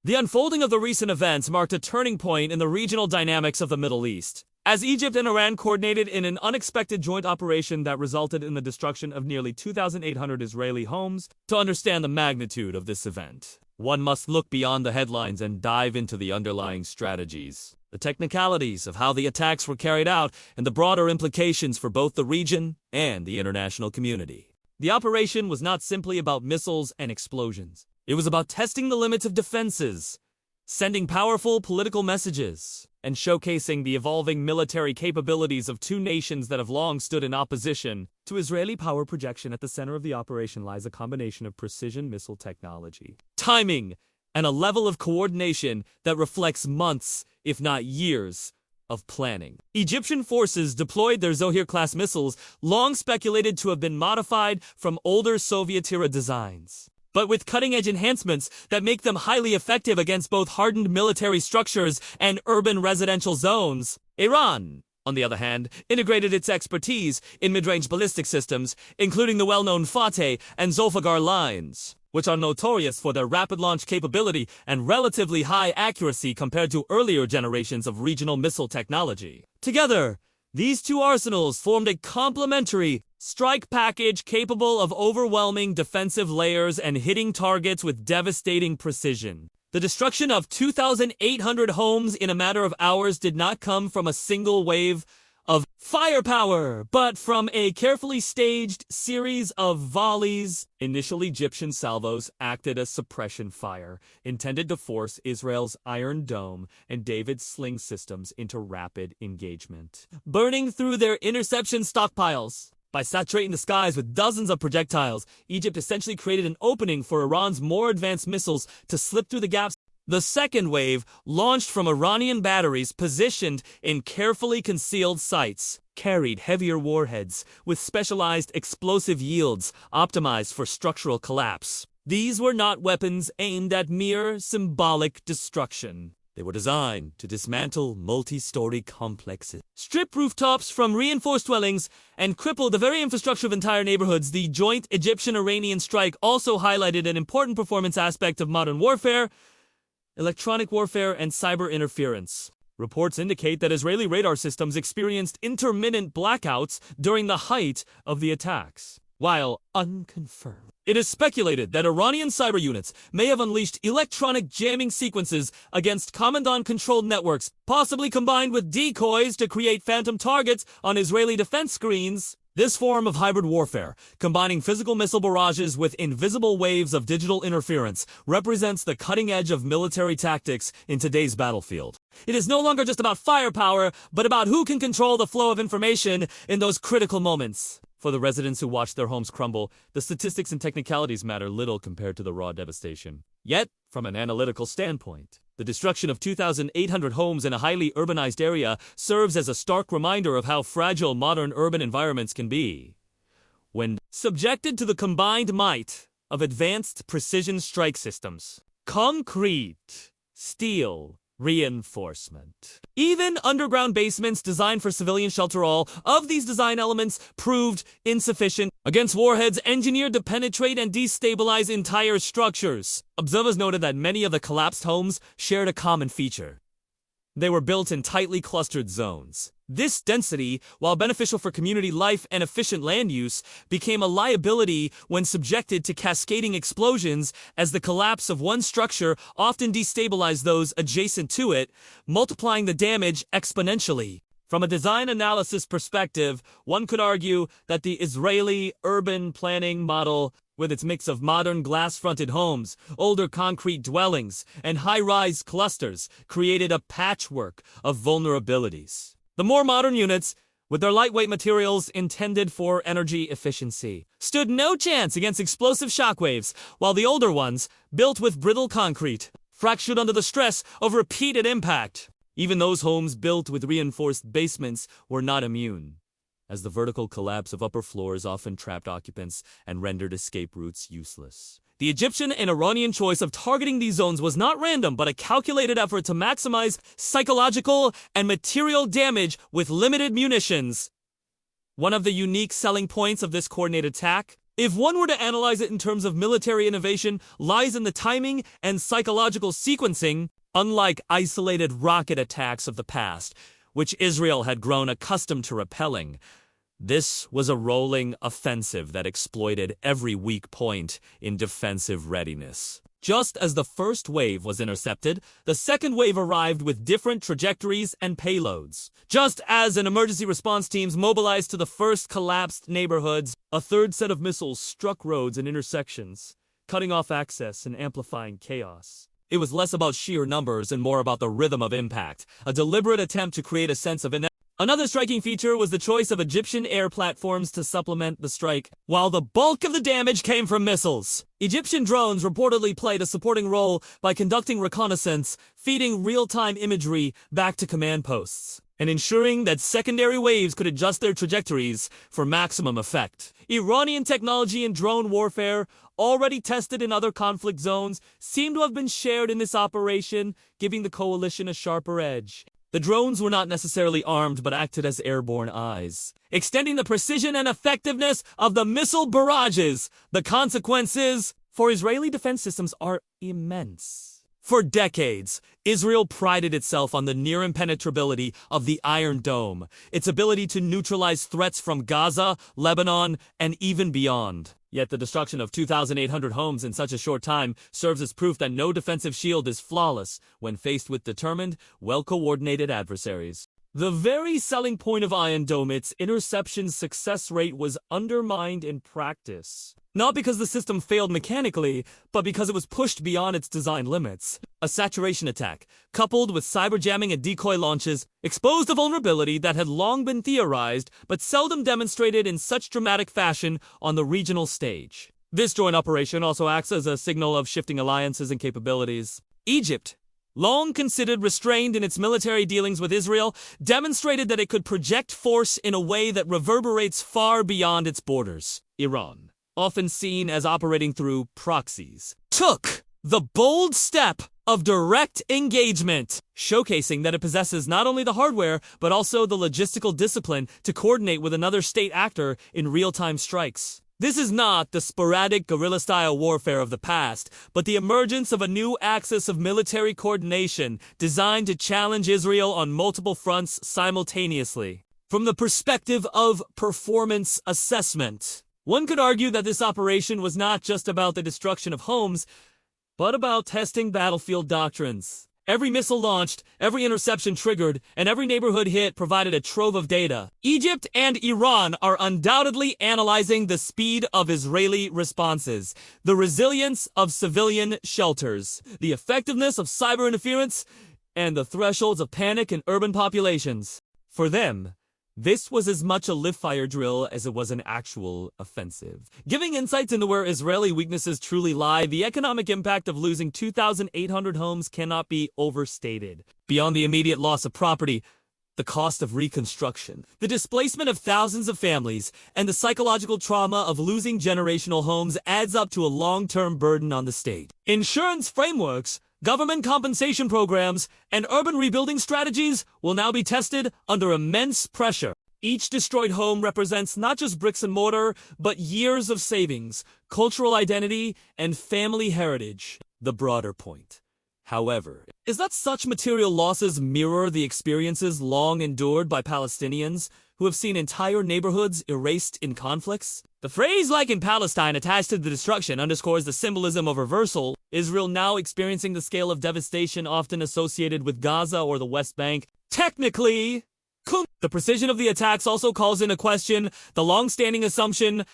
The unfolding of the recent events marked a turning point in the regional dynamics of the Middle East, as Egypt and Iran coordinated in an unexpected joint operation that resulted in the destruction of nearly 2,800 Israeli homes. To understand the magnitude of this event, one must look beyond the headlines and dive into the underlying strategies, the technicalities of how the attacks were carried out, and the broader implications for both the region and the international community. The operation was not simply about missiles and explosions. It was about testing the limits of defenses, sending powerful political messages, and showcasing the evolving military capabilities of two nations that have long stood in opposition to Israeli power projection. At the center of the operation lies a combination of precision missile technology, timing, and a level of coordination that reflects months, if not years, of planning. Egyptian forces deployed their Zohir-class missiles, long speculated to have been modified from older Soviet-era designs, but with cutting-edge enhancements that make them highly effective against both hardened military structures and urban residential zones. Iran, on the other hand, integrated its expertise in mid-range ballistic systems, including the well-known Fateh and Zulfiqar lines, which are notorious for their rapid launch capability and relatively high accuracy compared to earlier generations of regional missile technology. Together, these two arsenals formed a complementary strike package capable of overwhelming defensive layers and hitting targets with devastating precision. The destruction of 2,800 homes in a matter of hours did not come from a single wave of firepower, but from a carefully staged series of volleys. Initial Egyptian salvos acted as suppression fire, intended to force Israel's Iron Dome and David's sling systems into rapid engagement, burning through their interception stockpiles. By saturating the skies with dozens of projectiles, Egypt essentially created an opening for Iran's more advanced missiles to slip through the gaps. The second wave, launched from Iranian batteries positioned in carefully concealed sites, carried heavier warheads with specialized explosive yields optimized for structural collapse. These were not weapons aimed at mere symbolic destruction. They were designed to dismantle multi-story complexes, strip rooftops from reinforced dwellings, and cripple the very infrastructure of entire neighborhoods. The joint Egyptian-Iranian strike also highlighted an important performance aspect of modern warfare: electronic warfare and cyber interference. Reports indicate that Israeli radar systems experienced intermittent blackouts during the height of the attacks. While unconfirmed, it is speculated that Iranian cyber units may have unleashed electronic jamming sequences against commandant-controlled networks, possibly combined with decoys to create phantom targets on Israeli defense screens. This form of hybrid warfare, combining physical missile barrages with invisible waves of digital interference, represents the cutting edge of military tactics in today's battlefield. It is no longer just about firepower, but about who can control the flow of information in those critical moments. For the residents who watched their homes crumble, the statistics and technicalities matter little compared to the raw devastation. Yet, from an analytical standpoint, the destruction of 2,800 homes in a highly urbanized area serves as a stark reminder of how fragile modern urban environments can be when subjected to the combined might of advanced precision strike systems, concrete, steel, reinforcement. Even underground basements designed for civilian shelter, all of these design elements proved insufficient against warheads engineered to penetrate and destabilize entire structures. Observers noted that many of the collapsed homes shared a common feature: they were built in tightly clustered zones. This density, while beneficial for community life and efficient land use, became a liability when subjected to cascading explosions, as the collapse of one structure often destabilized those adjacent to it, multiplying the damage exponentially. From a design analysis perspective, one could argue that the Israeli urban planning model, with its mix of modern glass-fronted homes, older concrete dwellings, and high-rise clusters, created a patchwork of vulnerabilities. The more modern units, with their lightweight materials intended for energy efficiency, stood no chance against explosive shockwaves, while the older ones, built with brittle concrete, fractured under the stress of repeated impact. Even those homes built with reinforced basements were not immune, as the vertical collapse of upper floors often trapped occupants and rendered escape routes useless. The Egyptian and Iranian choice of targeting these zones was not random, but a calculated effort to maximize psychological and material damage with limited munitions. One of the unique selling points of this coordinated attack If one were to analyze it in terms of military innovation, lies in the timing and psychological sequencing, unlike isolated rocket attacks of the past, which Israel had grown accustomed to repelling. This was a rolling offensive that exploited every weak point in defensive readiness. Just as the first wave was intercepted, the second wave arrived with different trajectories and payloads. Just as an emergency response teams mobilized to the first collapsed neighborhoods, a third set of missiles struck roads and intersections, cutting off access and amplifying chaos. It was less about sheer numbers and more about the rhythm of impact, a deliberate attempt to create a sense of Another striking feature was the choice of Egyptian air platforms to supplement the strike, while the bulk of the damage came from missiles. Egyptian drones reportedly played a supporting role by conducting reconnaissance, feeding real-time imagery back to command posts, and ensuring that secondary waves could adjust their trajectories for maximum effect. Iranian technology in drone warfare, already tested in other conflict zones, seemed to have been shared in this operation, giving the coalition a sharper edge. The drones were not necessarily armed but acted as airborne eyes, extending the precision and effectiveness of the missile barrages. The consequences for Israeli defense systems are immense. For decades, Israel prided itself on the near impenetrability of the Iron Dome, its ability to neutralize threats from Gaza, Lebanon, and even beyond. Yet the destruction of 2,800 homes in such a short time serves as proof that no defensive shield is flawless when faced with determined, well-coordinated adversaries. The very selling point of Iron Dome, its interception success rate, was undermined in practice. Not because the system failed mechanically, but because it was pushed beyond its design limits. A saturation attack, coupled with cyber jamming and decoy launches, exposed a vulnerability that had long been theorized but seldom demonstrated in such dramatic fashion on the regional stage. This joint operation also acts as a signal of shifting alliances and capabilities. Egypt, long considered restrained in its military dealings with Israel, demonstrated that it could project force in a way that reverberates far beyond its borders. Iran, often seen as operating through proxies, took the bold step of direct engagement, showcasing that it possesses not only the hardware, but also the logistical discipline to coordinate with another state actor in real-time strikes. This is not the sporadic guerrilla-style warfare of the past, but the emergence of a new axis of military coordination designed to challenge Israel on multiple fronts simultaneously. From the perspective of performance assessment, one could argue that this operation was not just about the destruction of homes, but about testing battlefield doctrines. Every missile launched, every interception triggered, and every neighborhood hit provided a trove of data. Egypt and Iran are undoubtedly analyzing the speed of Israeli responses, the resilience of civilian shelters, the effectiveness of cyber interference, and the thresholds of panic in urban populations. For them, this was as much a live-fire drill as it was an actual offensive. Giving insights into where Israeli weaknesses truly lie, the economic impact of losing 2,800 homes cannot be overstated. Beyond the immediate loss of property, the cost of reconstruction, the displacement of thousands of families, and the psychological trauma of losing generational homes adds up to a long-term burden on the state. Insurance frameworks, government compensation programs, and urban rebuilding strategies will now be tested under immense pressure. Each destroyed home represents not just bricks and mortar, but years of savings, cultural identity, and family heritage. The broader point, however, is that such material losses mirror the experiences long endured by Palestinians who have seen entire neighborhoods erased in conflicts. The phrase "like in Palestine" attached to the destruction underscores the symbolism of reversal. Israel now experiencing the scale of devastation often associated with Gaza or the West Bank. Technically, the precision of the attacks also calls into question the long-standing assumption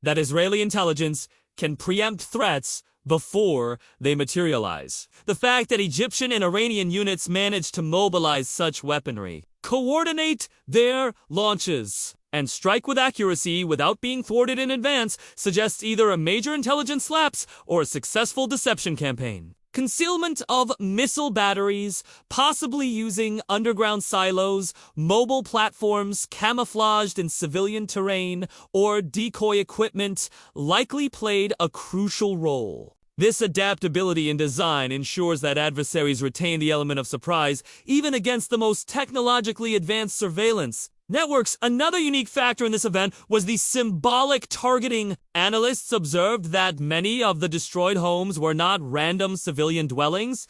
that Israeli intelligence can preempt threats before they materialize. The fact that Egyptian and Iranian units managed to mobilize such weaponry, coordinate their launches, and strike with accuracy without being thwarted in advance suggests either a major intelligence lapse or a successful deception campaign. Concealment of missile batteries, possibly using underground silos, mobile platforms camouflaged in civilian terrain, or decoy equipment likely played a crucial role. This adaptability in design ensures that adversaries retain the element of surprise even against the most technologically advanced surveillance. networks. Another unique factor in this event was the symbolic targeting. Analysts observed that many of the destroyed homes were not random civilian dwellings,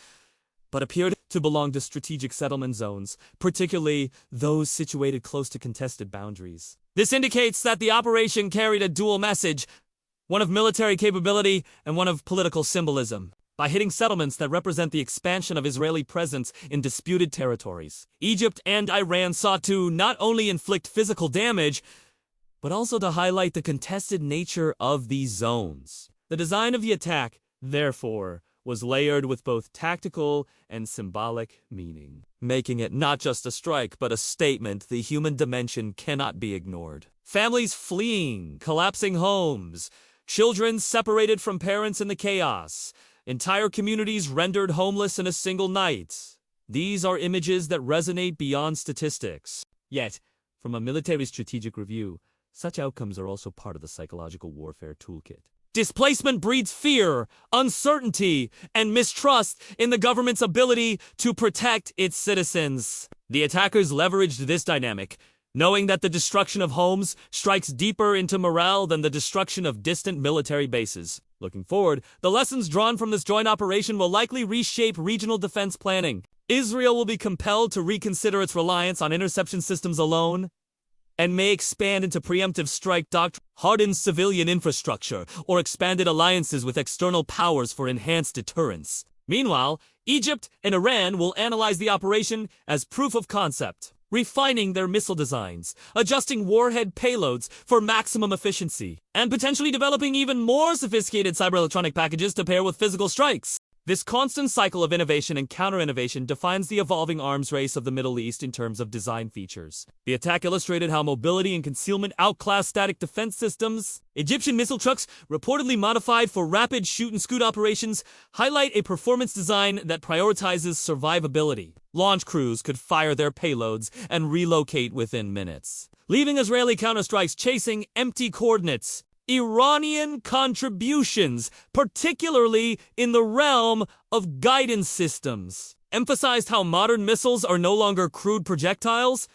but appeared to belong to strategic settlement zones, particularly those situated close to contested boundaries. This indicates that the operation carried a dual message, one of military capability and one of political symbolism. By hitting settlements that represent the expansion of Israeli presence in disputed territories, Egypt and Iran sought to not only inflict physical damage, but also to highlight the contested nature of these zones. The design of the attack, therefore, was layered with both tactical and symbolic meaning, making it not just a strike but a statement. The human dimension cannot be ignored. Families fleeing, collapsing homes, children separated from parents in the chaos, entire communities rendered homeless in a single night. These are images that resonate beyond statistics. Yet, from a military strategic review, such outcomes are also part of the psychological warfare toolkit. Displacement breeds fear, uncertainty, and mistrust in the government's ability to protect its citizens. The attackers leveraged this dynamic, knowing that the destruction of homes strikes deeper into morale than the destruction of distant military bases. Looking forward, the lessons drawn from this joint operation will likely reshape regional defense planning. Israel will be compelled to reconsider its reliance on interception systems alone, and may expand into preemptive strike doctrine, hardened civilian infrastructure, or expanded alliances with external powers for enhanced deterrence. Meanwhile, Egypt and Iran will analyze the operation as proof of concept, refining their missile designs, adjusting warhead payloads for maximum efficiency, and potentially developing even more sophisticated cyber-electronic packages to pair with physical strikes. This constant cycle of innovation and counter-innovation defines the evolving arms race of the Middle East in terms of design features. The attack illustrated how mobility and concealment outclass static defense systems. Egyptian missile trucks, reportedly modified for rapid shoot-and-scoot operations, highlight a performance design that prioritizes survivability. Launch crews could fire their payloads and relocate within minutes, leaving Israeli counterstrikes chasing empty coordinates. Iranian contributions, particularly in the realm of guidance systems, emphasized how modern missiles are no longer crude projectiles,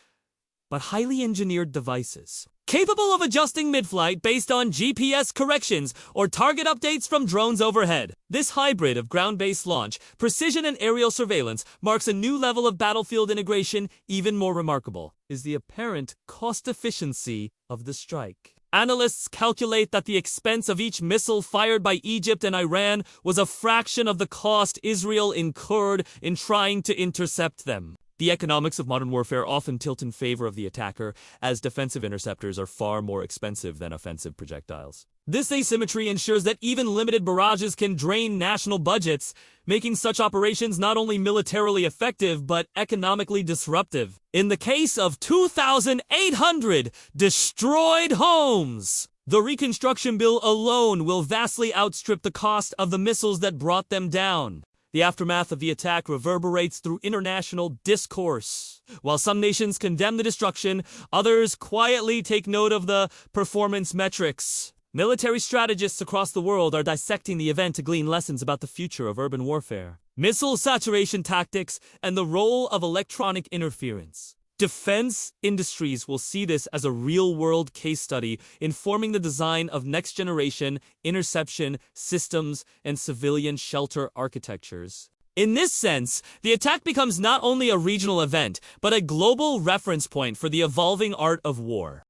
but highly engineered devices, capable of adjusting mid-flight based on GPS corrections or target updates from drones overhead. This hybrid of ground-based launch, precision and aerial surveillance marks a new level of battlefield integration. Even more remarkable is the apparent cost efficiency of the strike. Analysts calculate that the expense of each missile fired by Egypt and Iran was a fraction of the cost Israel incurred in trying to intercept them. The economics of modern warfare often tilt in favor of the attacker, as defensive interceptors are far more expensive than offensive projectiles. This asymmetry ensures that even limited barrages can drain national budgets, making such operations not only militarily effective but economically disruptive. In the case of 2,800 destroyed homes, the reconstruction bill alone will vastly outstrip the cost of the missiles that brought them down. The aftermath of the attack reverberates through international discourse. While some nations condemn the destruction, others quietly take note of the performance metrics. Military strategists across the world are dissecting the event to glean lessons about the future of urban warfare, missile saturation tactics, and the role of electronic interference. Defense industries will see this as a real-world case study, informing the design of next-generation interception systems and civilian shelter architectures. In this sense, the attack becomes not only a regional event, but a global reference point for the evolving art of war.